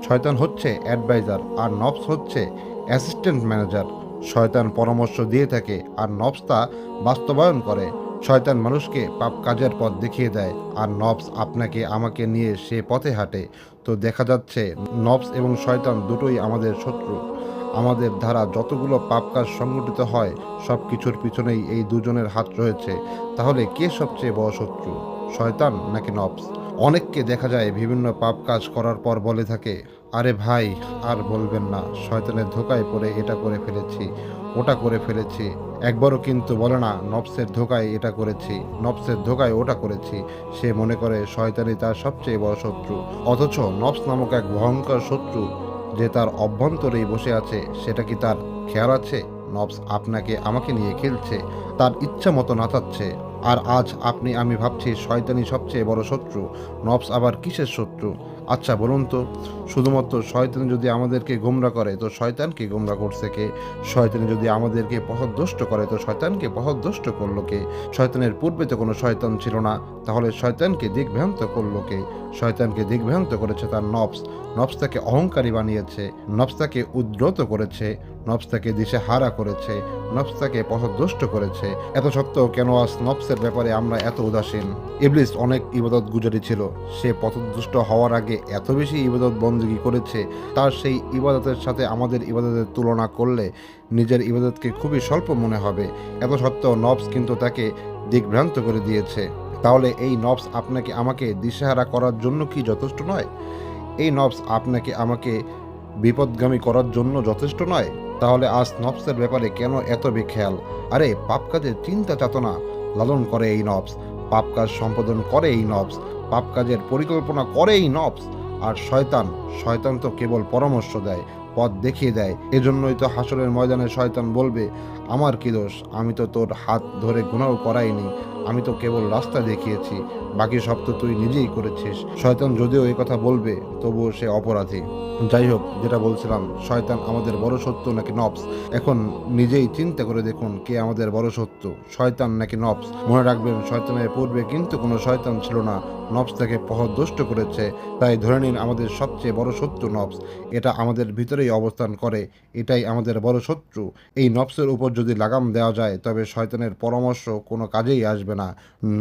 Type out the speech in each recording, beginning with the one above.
শয়তান হচ্ছে অ্যাডভাইজার আর নফস হচ্ছে অ্যাসিস্ট্যান্ট ম্যানেজার। শয়তান পরামর্শ দিয়ে থাকে আর নফস তা বাস্তবায়ন করে। শয়তান মানুষকে পাপ কাজের পথ দেখিয়ে দেয় আর নফস আপনাকে আমাকে নিয়ে সে পথে হাঁটে। তো দেখা যাচ্ছে নফস এবং শয়তান দুটোই আমাদের শত্রু। আমাদের দ্বারা যতগুলো পাপ কাজ সংগঠিত হয় সব কিছুর পিছনেই এই দুজনের হাত রয়েছে। তাহলে কে সবচেয়ে বড় শত্রু, শয়তান নাকি নফস? অনেককে দেখা যায় বিভিন্ন পাপ কাজ করার পর বলে থাকে, আরে ভাই আর বলবেন না, শয়তানের ধোকায় পড়ে এটা করে ফেলেছি, ওটা করে ফেলেছি। একবারও কিন্তু বলে না নফসের ধোকায় এটা করেছি, নফসের ধোকায় ওটা করেছি। সে মনে করে শয়তানই তার সবচেয়ে বড় শত্রু। অথচ নফস নামক এক ভয়ঙ্কর শত্রু যে তার অভ্যন্তরেই বসে আছে, সেটা কি তার খেয়াল আছে? নফস আপনাকে আমাকে নিয়ে খেলছে, তার ইচ্ছা মতো নাচাচ্ছে। আর আজ আপনি আমি ভাবছি শয়তানই সবচেয়ে বড় শত্রু। নফস আবার কিসের শত্রু? আচ্ছা বলুন তো, শুধুমাত্র শয়তান যদি আমাদেরকে গোমরা করে তো শয়তানকে গোমরা করছে কে? শয়তান যদি আমাদেরকে পথভ্রষ্ট করে তো শয়তানকে পথভ্রষ্ট করলো কে? শয়তানের পূর্বে তো কোনো শয়তান ছিল না, তাহলে শয়তানকে দিগ্ভ্রান্ত করলো কে? শয়তানকে দিগ্ভ্রান্ত করেছে তার নফস। নফস তাকে অহংকারী বানিয়েছে, নফস তাকে উদ্যত করেছে, নফস তাকে দিশেহারা করেছে, নফস তাকে পথভ্রষ্ট করেছে। এত সত্ত্বেও কেন আজ নফসের ব্যাপারে আমরা এত উদাসীন? ইবলিস অনেক ইবাদত গুজারি ছিল। সে পথভ্রষ্ট হওয়ার আগে এত বেশি ইবাদত বন্দেগী করেছে, তার সেই ইবাদতের সাথে আমাদের ইবাদতের তুলনা করলে নিজের ইবাদতকে খুবই স্বল্প মনে হবে। এত সত্ত্বেও নফস কিন্তু তাকে দিগ্ভ্রান্ত করে দিয়েছে। তাহলে এই নফস আপনাকে আমাকে দিশেহারা করার জন্য কি যথেষ্ট নয়? এই নফস আপনাকে আমাকে বিপদগামী করার জন্য যথেষ্ট নয়? তাহলে আজ নফসের ব্যাপারে কেন এত বেখেয়াল? আরে পাপ কাজের চিন্তা চেতনা লালন করে এই নফস, পাপ কাজ সম্পাদন করে এই নফস, পাপ কাজের পরিকল্পনা করে এই নফস। আর শয়তান, শয়তান তো কেবল পরামর্শ দেয়, পথ দেখিয়ে দেয়। এজন্যই তো হাসরের ময়দানে শয়তান বলবে, আমার কি দোষ, আমি তো তোর হাত ধরে গুনাহ করাইনি, আমি তো কেবল রাস্তা দেখিয়েছি, বাকি সব তো তুই নিজেই করেছিস। শয়তান যদিও এই কথা বলবে, তবুও সে অপরাধী। যাই হোক, যেটা বলছিলাম, শয়তান আমাদের বড় শত্রু নাকি নফস? এখন নিজেই চিন্তা করে দেখুন কে আমাদের বড় শত্রু, শয়তান নাকি নফস? মনে রাখবেন শয়তানের পূর্বে কিন্তু কোনো শয়তান ছিল না, নফস তাকে পথভ্রষ্ট করেছে। তাই ধরে নিন আমাদের সবচেয়ে বড় শত্রু নফস। এটা আমাদের ভিতরেই অবস্থান করে, এটাই আমাদের বড় শত্রু। এই নফসের উপর যদি লাগাম দেওয়া যায় তবে শয়তানের পরামর্শ কোনো কাজেই আসবে না।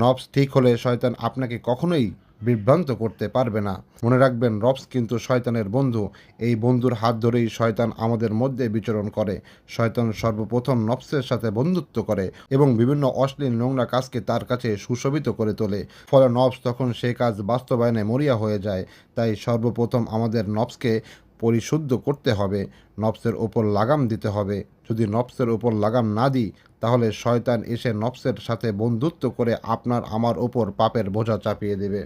নফস ঠিক হলে শয়তান আপনাকে কখনোই বিভ্রান্ত করতে পারবে না। মনে রাখবেন নফস কিন্তু শয়তানের বন্ধু। এই বন্ধুর হাত ধরেই শয়তান আমাদের মধ্যে বিচরণ করে। শয়তান সর্বপ্রথম নফসের সাথে বন্ধুত্ব করে এবং বিভিন্ন অশ্লীল নোংরা কাজকে তার কাছে সুশোভিত করে তোলে। ফলে নফস তখন সেই কাজ বাস্তবায়নে মরিয়া হয়ে যায়। তাই সর্বপ্রথম আমাদের নফসকে পরিশুদ্ধ করতে হবে, নফসের ওপর লাগাম দিতে হবে। যদি নফসের ওপর লাগাম না দিই তাহলে শয়তান এসে নফসের সাথে বন্ধুত্ব করে আপনার আমার ওপর পাপের বোঝা চাপিয়ে দেবে।